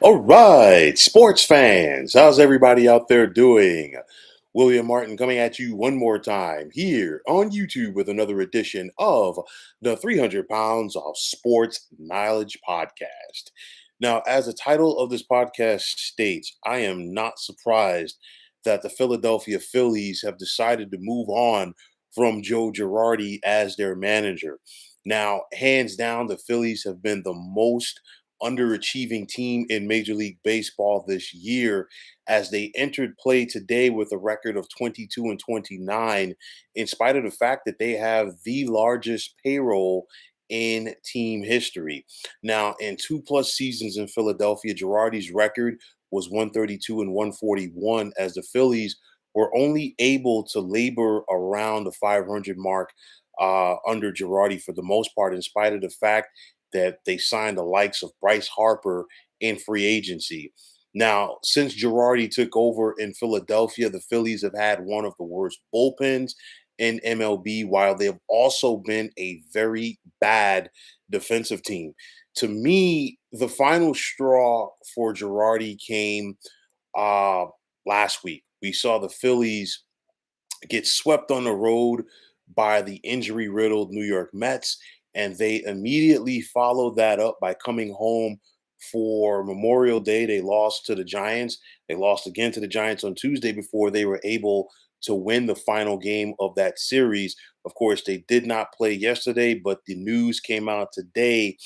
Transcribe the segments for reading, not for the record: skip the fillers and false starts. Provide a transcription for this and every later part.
All right, sports fans, how's everybody out there doing? William Martin coming at you one more time here on YouTube with another edition of the 300 Pounds of Sports Knowledge podcast. Now, as the title of this podcast states, I am not surprised that the Philadelphia Phillies have decided to move on from Joe Girardi as their manager. Now, hands down, the Phillies have been the most underachieving team in Major League Baseball this year as they entered play today with a record of 22 and 29, in spite of the fact that they have the largest payroll in team history. Now, in two plus seasons in Philadelphia, Girardi's record was 132 and 141 as the Phillies were only able to labor around the 500 mark under Girardi for the most part, in spite of the fact that they signed the likes of Bryce Harper in free agency. Now, since Girardi took over in Philadelphia, the Phillies have had one of the worst bullpens in MLB, while they have also been a very bad defensive team. To me, the final straw for Girardi came uh, last week. We saw the Phillies get swept on the road by the injury riddled New York Mets. And they immediately followed that up by coming home for Memorial Day. They lost to the Giants. They lost again to the Giants on Tuesday before they were able to win the final game of that series. Of course, they did not play yesterday, but the news came out today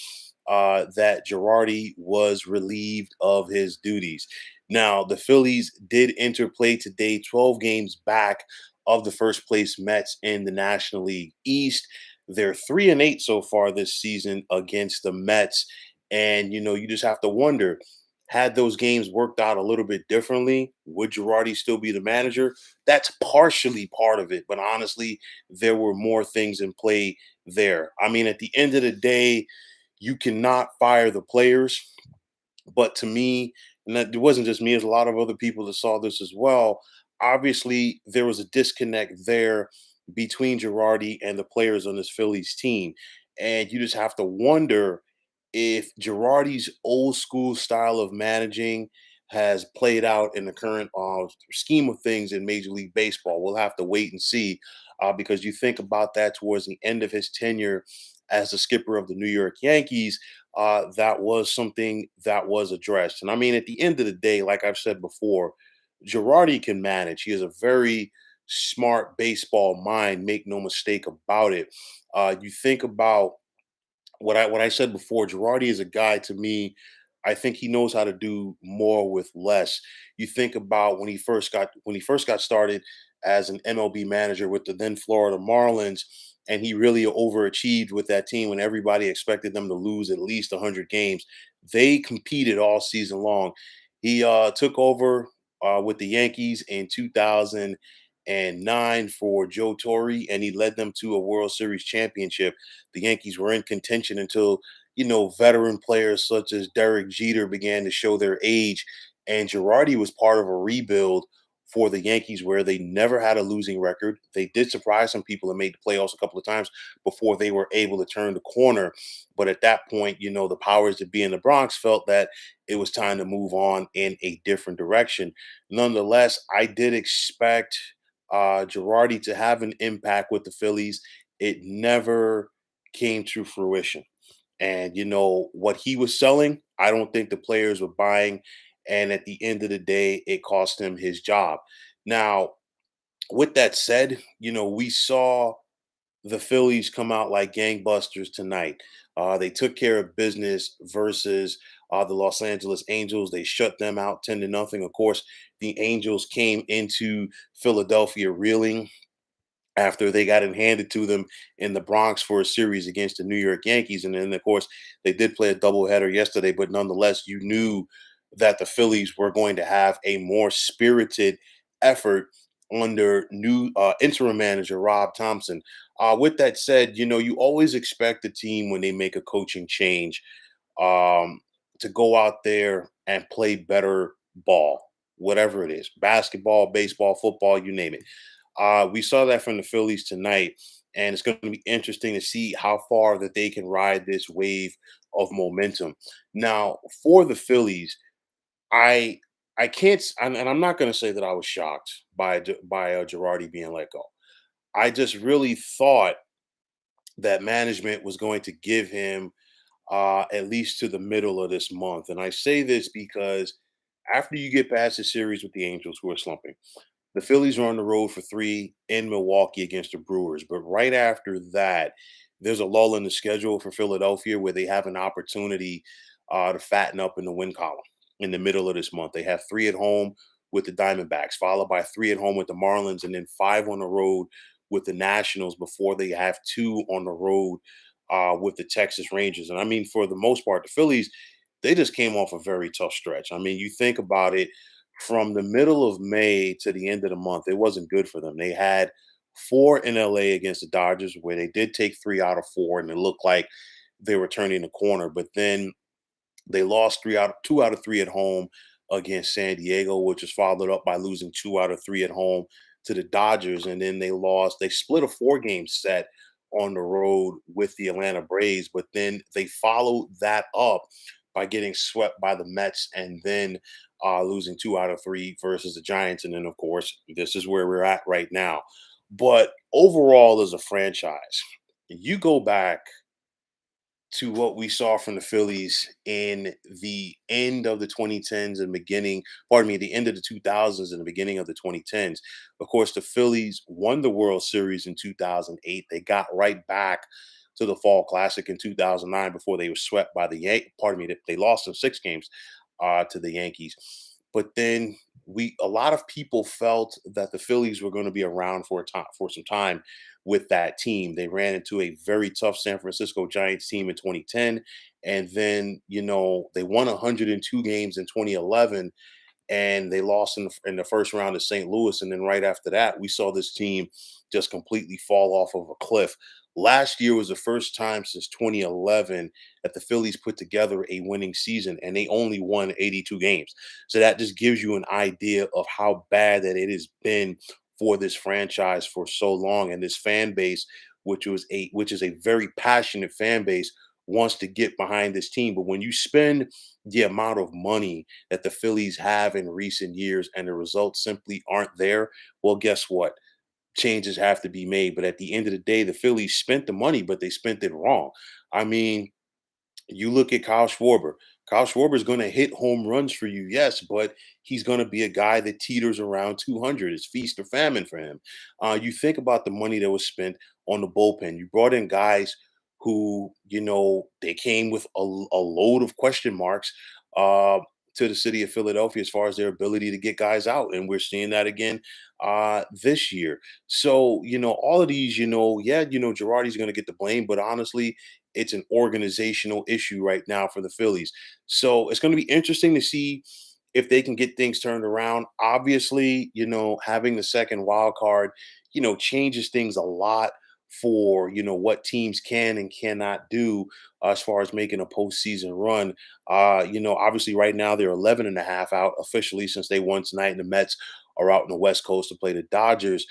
that Girardi was relieved of his duties. Now, the Phillies did enter play today, 12 games back of the first place Mets in the National League East. They're 3-8 so far this season against the Mets. And, you just have to wonder, had those games worked out a little bit differently, would Girardi still be the manager? That's partially part of it. But honestly, there were more things in play there. I mean, at the end of the day, you cannot fire the players. But to me, and that it wasn't just me, there's a lot of other people that saw this as well. Obviously, there was a disconnect there between Girardi and the players on this Phillies team. And you just have to wonder if Girardi's old school style of managing has played out in the current scheme of things in Major League Baseball. We'll have to wait and see because you think about that towards the end of his tenure as the skipper of the New York Yankees, that was something that was addressed. And I mean, at the end of the day, like I've said before, Girardi can manage. He has a very smart baseball mind, make no mistake about it. You think about what I said before, Girardi is a guy to me. I think he knows how to do more with less. You think about when he first got started as an MLB manager with the then Florida Marlins, and he really overachieved with that team when everybody expected them to lose at least 100 games. They competed all season long. He took over with the Yankees in 2009 for Joe Torre, and he led them to a World Series championship. The Yankees were in contention until, veteran players such as Derek Jeter began to show their age. And Girardi was part of a rebuild for the Yankees where they never had a losing record. They did surprise some people and made the playoffs a couple of times before they were able to turn the corner. But at that point, the powers that be in the Bronx felt that it was time to move on in a different direction. Nonetheless, I did expect Girardi to have an impact with the Phillies. It never came to fruition. And what he was selling, I don't think the players were buying. And at the end of the day, it cost him his job. Now, with that said, we saw the Phillies come out like gangbusters tonight. They took care of business versus the Los Angeles Angels. They shut them out 10-0. Of course, the Angels came into Philadelphia reeling after they got it handed to them in the Bronx for a series against the New York Yankees. And then, of course, they did play a doubleheader yesterday, but nonetheless, you knew that the Phillies were going to have a more spirited effort under new interim manager Rob Thompson. With that said, you always expect the team when they make a coaching change um, to go out there and play better ball, whatever it is, basketball, baseball, football, you name it. We saw that from the Phillies tonight, and it's going to be interesting to see how far that they can ride this wave of momentum. Now, for the Phillies, I I can't, and I'm not going to say that I was shocked by Girardi being let go. I just really thought that management was going to give him at least to the middle of this month. And I say this because after you get past the series with the Angels, who are slumping, the Phillies are on the road for three in Milwaukee against the Brewers. But right after that, there's a lull in the schedule for Philadelphia where they have an opportunity to fatten up in the win column in the middle of this month. They have three at home with the Diamondbacks, followed by three at home with the Marlins, and then five on the road with the Nationals before they have two on the road with the Texas Rangers. And I mean, for the most part, the Phillies, they just came off a very tough stretch. I mean, you think about it, from the middle of May to the end of the month, it wasn't good for them. They had four in LA against the Dodgers, where they did take three out of four, and it looked like they were turning the corner. But then they lost two out of three at home against San Diego, which was followed up by losing two out of three at home to the Dodgers. And then they split a four-game set on the road with the Atlanta Braves, but then they followed that up by getting swept by the Mets and then losing two out of three versus the Giants. And then, of course, this is where we're at right now. But overall, as a franchise, you go back to what we saw from the Phillies in the end of the 2010s and the end of the 2000s and the beginning of the 2010s. Of course, the Phillies won the World Series in 2008. They got right back to the Fall Classic in 2009 before they were swept by the Yankees. They lost in six games to the Yankees. But then a lot of people felt that the Phillies were going to be around for some time with that team. They ran into a very tough San Francisco Giants team in 2010, and then they won 102 games in 2011, and they lost in the first round to St. Louis. And then right after that, we saw this team just completely fall off of a cliff. Last year was the first time since 2011 that the Phillies put together a winning season, and they only won 82 games. So that just gives you an idea of how bad that it has been for this franchise for so long, and this fan base, which is a very passionate fan base, wants to get behind this team. But when you spend the amount of money that the Phillies have in recent years and the results simply aren't there, well, guess what? Changes have to be made. But at the end of the day, the Phillies spent the money, but they spent it wrong. I mean, you look at Kyle Schwarber. Kyle Schwarber is going to hit home runs for you, yes, but he's going to be a guy that teeters around 200. It's feast or famine for him. You think about the money that was spent on the bullpen. You brought in guys who, they came with a load of question marks uh, to the city of Philadelphia as far as their ability to get guys out. And we're seeing that again this year. So, all of these, yeah, Girardi's going to get the blame, but honestly, it's an organizational issue right now for the Phillies. So it's going to be interesting to see if they can get things turned around. Obviously, having the second wild card, changes things a lot for what teams can and cannot do as far as making a postseason run. Obviously right now they're 11 and a half out officially since they won tonight, and the Mets are out in the West Coast to play the Dodgers.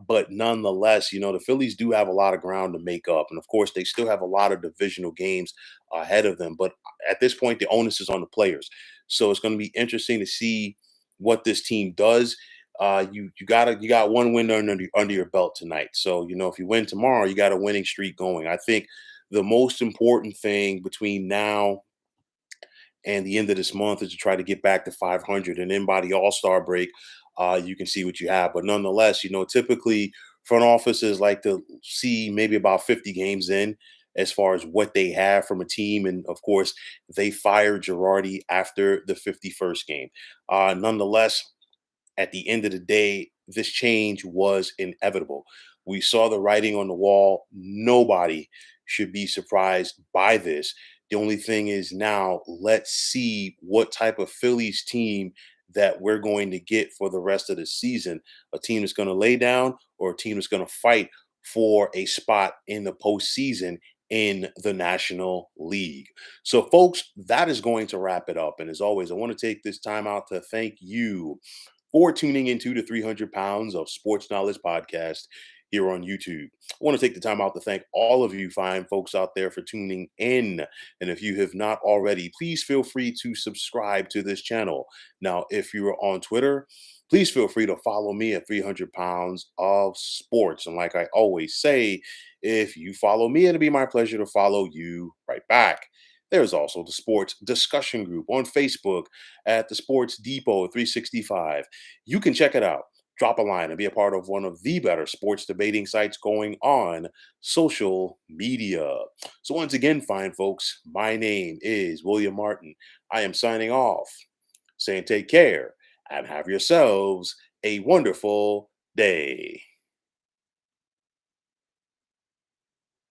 But nonetheless, the Phillies do have a lot of ground to make up. And of course, they still have a lot of divisional games ahead of them. But at this point, the onus is on the players. So it's going to be interesting to see what this team does. You got one win under your belt tonight. So, if you win tomorrow, you got a winning streak going. I think the most important thing between now and the end of this month is to try to get back to 500, and then by the All-Star break, you can see what you have. But nonetheless, typically front offices like to see maybe about 50 games in as far as what they have from a team, and of course, they fired Girardi after the 51st game. Nonetheless, at the end of the day, this change was inevitable. We saw the writing on the wall. Nobody should be surprised by this. The only thing is now, let's see what type of Phillies team that we're going to get for the rest of the season. A team that's going to lay down, or a team that's going to fight for a spot in the postseason in the National League. So, folks, that is going to wrap it up. And as always, I want to take this time out to thank you for tuning into the 300 Pounds of Sports Knowledge podcast. here on YouTube. I want to take the time out to thank all of you fine folks out there for tuning in. And if you have not already, please feel free to subscribe to this channel. Now, if you're on Twitter, please feel free to follow me at 300 pounds of sports. And like I always say, if you follow me, it'll be my pleasure to follow you right back. There's also the sports discussion group on Facebook at the Sports Depot 365. You can check it out. Drop a line and be a part of one of the better sports debating sites going on social media. So, once again, fine folks, my name is William Martin. I am signing off, saying take care and have yourselves a wonderful day.